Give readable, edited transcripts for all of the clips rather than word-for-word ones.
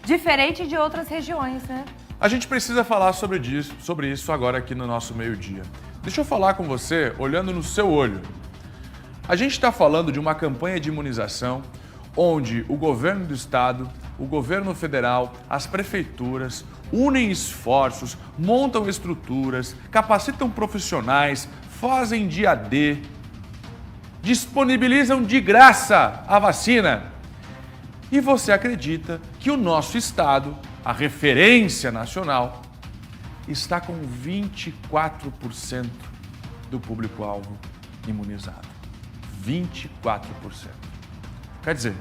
diferente de outras regiões, né? A gente precisa falar sobre isso agora aqui no nosso meio-dia. Deixa eu falar com você olhando no seu olho. A gente está falando de uma campanha de imunização onde o governo do estado, o governo federal, as prefeituras unem esforços, montam estruturas, capacitam profissionais, fazem dia D, disponibilizam de graça a vacina. E você acredita que o nosso estado, a referência nacional, está com 24% do público-alvo imunizado. 24%. Quer dizer,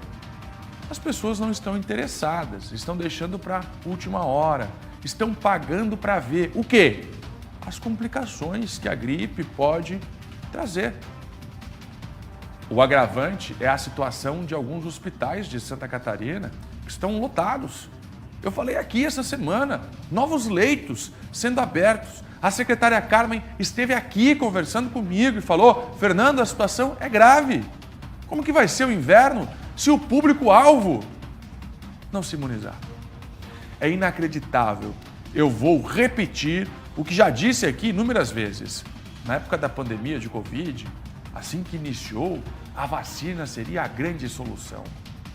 as pessoas não estão interessadas, estão deixando para a última hora, estão pagando para ver o quê? As complicações que a gripe pode trazer. O agravante é a situação de alguns hospitais de Santa Catarina que estão lotados. Eu falei aqui essa semana, novos leitos sendo abertos. A secretária Carmen esteve aqui conversando comigo e falou: Fernando, a situação é grave. Como que vai ser o inverno se o público-alvo não se imunizar? É inacreditável. Eu vou repetir o que já disse aqui inúmeras vezes. Na época da pandemia de Covid, assim que iniciou, a vacina seria a grande solução.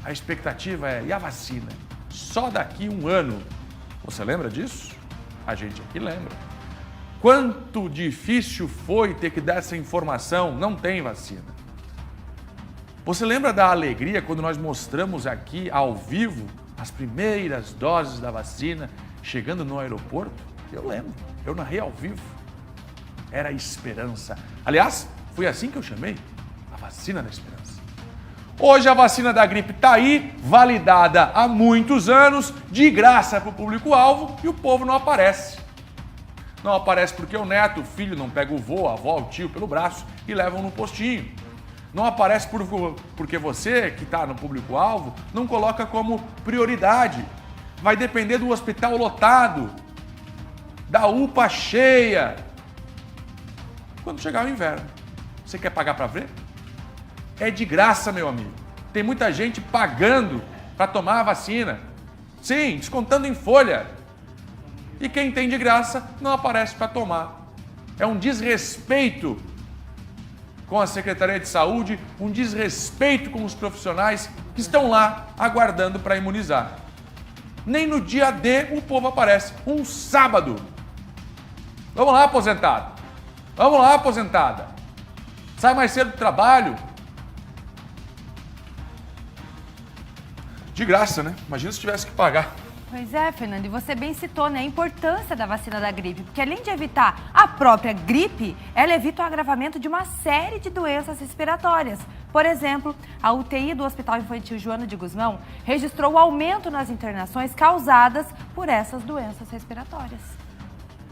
A expectativa é, e a vacina? Só daqui um ano. Você lembra disso? A gente aqui lembra. Quanto difícil foi ter que dar essa informação? Não tem vacina. Você lembra da alegria quando nós mostramos aqui ao vivo as primeiras doses da vacina chegando no aeroporto? Eu lembro, eu narrei ao vivo. Era esperança. Aliás, foi assim que eu chamei, a vacina da esperança. Hoje a vacina da gripe está aí, validada há muitos anos, de graça para o público-alvo, e o povo não aparece. Não aparece porque o neto, o filho, não pega o vô, a avó, o tio pelo braço e levam no postinho. Não aparece porque você, que está no público-alvo, não coloca como prioridade. Vai depender do hospital lotado, da UPA cheia. Quando chegar o inverno, você quer pagar para ver? É de graça, meu amigo. Tem muita gente pagando para tomar a vacina. Sim, descontando em folha. E quem tem de graça não aparece para tomar. É um desrespeito com a Secretaria de Saúde, um desrespeito com os profissionais que estão lá aguardando para imunizar. Nem no dia D o povo aparece. Um sábado. Vamos lá, aposentado. Vamos lá, aposentada. Sai mais cedo do trabalho. De graça, né? Imagina se tivesse que pagar. Pois é, Fernando, e você bem citou, né, a importância da vacina da gripe, porque além de evitar a própria gripe, ela evita o agravamento de uma série de doenças respiratórias. Por exemplo, a UTI do Hospital Infantil Joana de Guzmão registrou o aumento nas internações causadas por essas doenças respiratórias.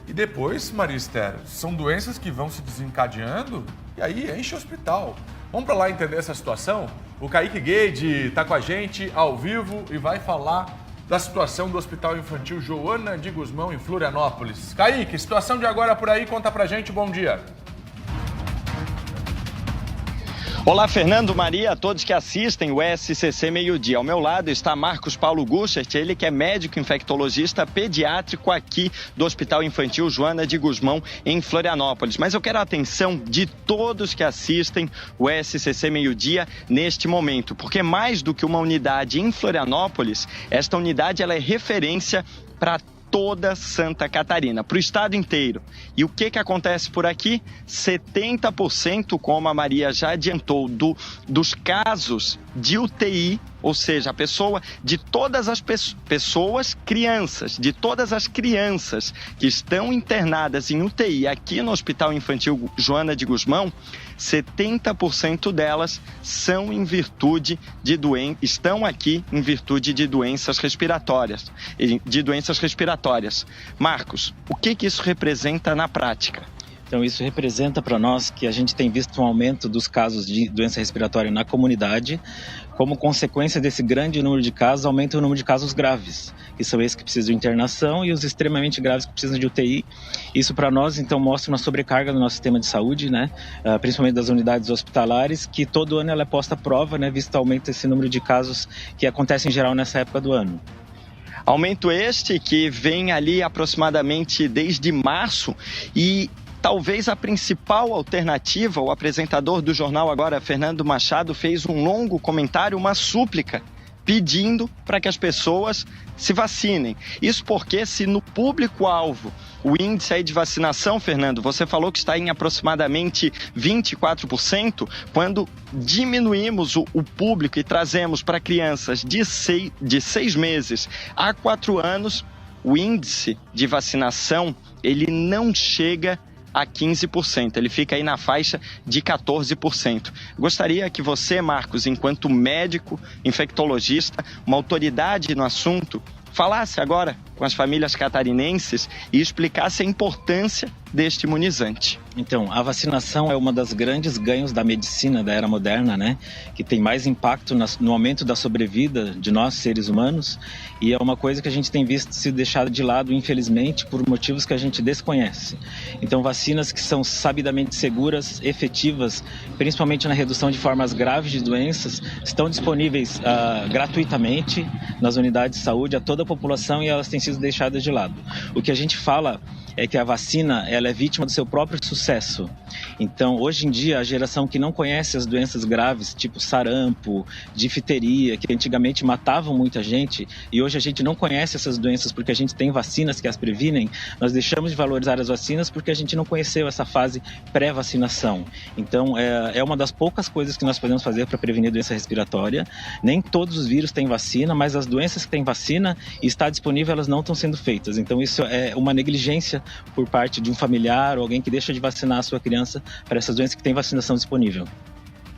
E depois, Maria Esther, são doenças que vão se desencadeando e aí enche o hospital. Vamos para lá entender essa situação? O Kaique Guede está com a gente ao vivo e vai falar da situação do Hospital Infantil Joana de Guzmão, em Florianópolis. Kaique, situação de agora por aí, conta pra gente, bom dia. Olá, Fernando, Maria, a todos que assistem o SCC Meio-Dia. Ao meu lado está Marcos Paulo Guschert, ele que é médico infectologista pediátrico aqui do Hospital Infantil Joana de Guzmão, em Florianópolis. Mas eu quero a atenção de todos que assistem o SCC Meio-Dia neste momento, porque mais do que uma unidade em Florianópolis, esta unidade ela é referência para toda Santa Catarina, para o estado inteiro. E o que acontece por aqui? 70%, como a Maria já adiantou, dos casos de UTI, ou seja, a pessoa, de todas as pessoas, crianças, de todas as crianças que estão internadas em UTI aqui no Hospital Infantil Joana de Guzmão, 70% delas são em virtude de estão aqui em virtude de doenças respiratórias. Marcos, o que isso representa na prática? Então isso representa para nós que a gente tem visto um aumento dos casos de doença respiratória na comunidade. Como consequência desse grande número de casos, aumenta o número de casos graves, que são esses que precisam de internação e os extremamente graves que precisam de UTI. Isso para nós então mostra uma sobrecarga no nosso sistema de saúde, né? Principalmente das unidades hospitalares, que todo ano ela é posta à prova, né? Visto o aumento desse número de casos que acontece em geral nessa época do ano. Aumento este que vem ali aproximadamente desde março e talvez a principal alternativa. O apresentador do Jornal Agora, Fernando Machado, fez um longo comentário, uma súplica, pedindo para que as pessoas se vacinem. Isso porque se no público-alvo o índice aí de vacinação, Fernando, você falou que está em aproximadamente 24%, quando diminuímos o público e trazemos para crianças de 6 meses a 4 anos, o índice de vacinação ele não chega a 15%, ele fica aí na faixa de 14%. Gostaria que você, Marcos, enquanto médico, infectologista, uma autoridade no assunto, falasse agora com as famílias catarinenses e explicasse a importância deste imunizante. Então, a vacinação é uma das grandes ganhos da medicina da era moderna, né? Que tem mais impacto no aumento da sobrevida de nós, seres humanos, e é uma coisa que a gente tem visto se deixar de lado, infelizmente, por motivos que a gente desconhece. Então, vacinas que são sabidamente seguras, efetivas, principalmente na redução de formas graves de doenças, estão disponíveis gratuitamente nas unidades de saúde a toda a população e elas têm sido deixadas de lado. O que a gente fala é que a vacina ela é vítima do seu próprio sucesso. Então, hoje em dia, a geração que não conhece as doenças graves, tipo sarampo, difteria, que antigamente matavam muita gente, e hoje a gente não conhece essas doenças porque a gente tem vacinas que as previnem, nós deixamos de valorizar as vacinas porque a gente não conheceu essa fase pré-vacinação. Então, é uma das poucas coisas que nós podemos fazer para prevenir doença respiratória. Nem todos os vírus têm vacina, mas as doenças que têm vacina e está disponível, elas não estão sendo feitas. Então, isso é uma negligência por parte de um familiar ou alguém que deixa de vacinar a sua criança para essas doenças que têm vacinação disponível.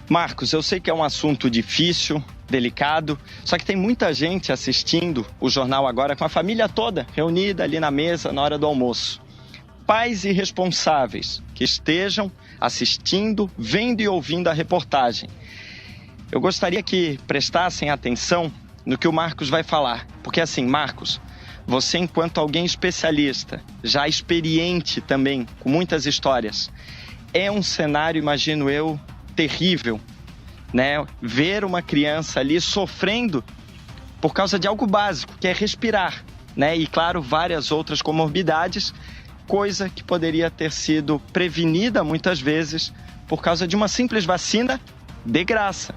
Marcos, eu sei que é um assunto difícil, delicado, só que tem muita gente assistindo o Jornal Agora com a família toda reunida ali na mesa na hora do almoço. Pais irresponsáveis que estejam assistindo, vendo e ouvindo a reportagem. Eu gostaria que prestassem atenção no que o Marcos vai falar, porque assim, Marcos, você enquanto alguém especialista, já experiente também, com muitas histórias, é um cenário, imagino eu, terrível, né? Ver uma criança ali sofrendo por causa de algo básico, que é respirar, né? E claro, várias outras comorbidades, coisa que poderia ter sido prevenida muitas vezes por causa de uma simples vacina de graça,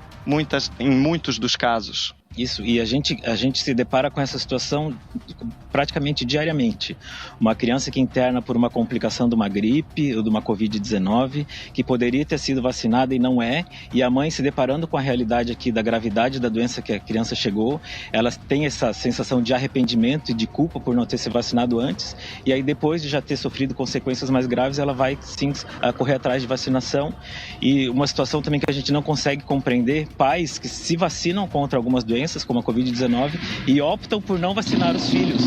em muitos dos casos. Isso, e a gente se depara com essa situação praticamente diariamente. Uma criança que interna por uma complicação de uma gripe ou de uma Covid-19, que poderia ter sido vacinada e não é, e a mãe se deparando com a realidade aqui da gravidade da doença que a criança chegou, ela tem essa sensação de arrependimento e de culpa por não ter se vacinado antes, e aí depois de já ter sofrido consequências mais graves, ela vai sim correr atrás de vacinação. E uma situação também que a gente não consegue compreender, pais que se vacinam contra algumas doenças, como a Covid-19, e optam por não vacinar os filhos,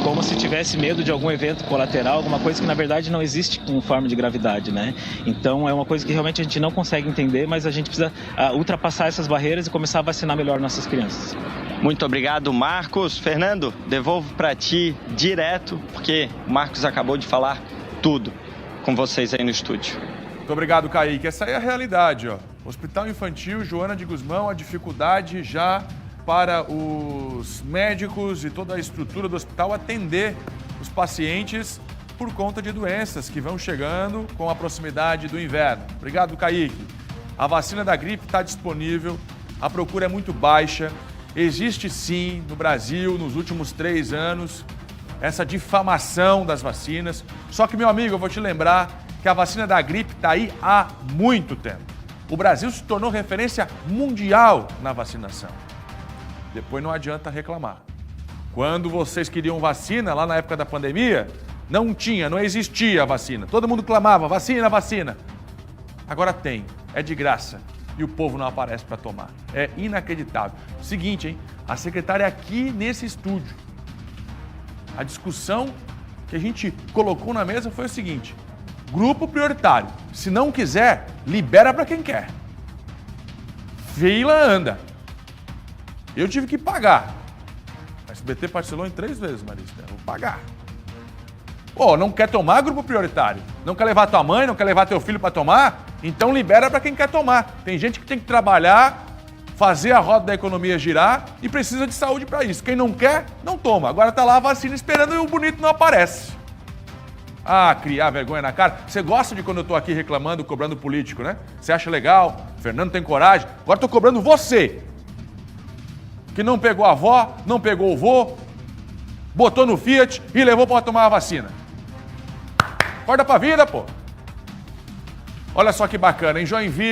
como se tivesse medo de algum evento colateral, alguma coisa que na verdade não existe com forma de gravidade, né? Então é uma coisa que realmente a gente não consegue entender, mas a gente precisa ultrapassar essas barreiras e começar a vacinar melhor nossas crianças. Muito obrigado, Marcos. Fernando, devolvo para ti direto, porque o Marcos acabou de falar tudo com vocês aí no estúdio. Muito obrigado, Kaique. Essa aí é a realidade, ó. Hospital Infantil Joana de Guzmão, a dificuldade já para os médicos e toda a estrutura do hospital atender os pacientes por conta de doenças que vão chegando com a proximidade do inverno. Obrigado, Kaique. A vacina da gripe está disponível, a procura é muito baixa. Existe sim, no Brasil, nos últimos 3 anos, essa difamação das vacinas. Só que, meu amigo, eu vou te lembrar que a vacina da gripe está aí há muito tempo. O Brasil se tornou referência mundial na vacinação. Depois não adianta reclamar. Quando vocês queriam vacina, lá na época da pandemia, não existia a vacina. Todo mundo clamava, vacina, vacina. Agora tem, é de graça. E o povo não aparece para tomar. É inacreditável. Seguinte, hein? A secretária aqui nesse estúdio. A discussão que a gente colocou na mesa foi o seguinte: grupo prioritário. Se não quiser, libera para quem quer. Fila anda. Eu tive que pagar. A SBT parcelou em 3 vezes, Marista. Vou pagar. Pô, não quer tomar grupo prioritário? Não quer levar tua mãe, não quer levar teu filho para tomar? Então libera para quem quer tomar. Tem gente que tem que trabalhar fazer a roda da economia girar e precisa de saúde para isso. Quem não quer, não toma. Agora tá lá a vacina esperando e o bonito não aparece. Ah, criar vergonha na cara. Você gosta de quando eu tô aqui reclamando, cobrando político, né? Você acha legal, Fernando tem coragem. Agora tô cobrando você, que não pegou a avó, não pegou o vô, botou no Fiat e levou para tomar a vacina. Acorda pra vida, pô. Olha só que bacana, em Joinville,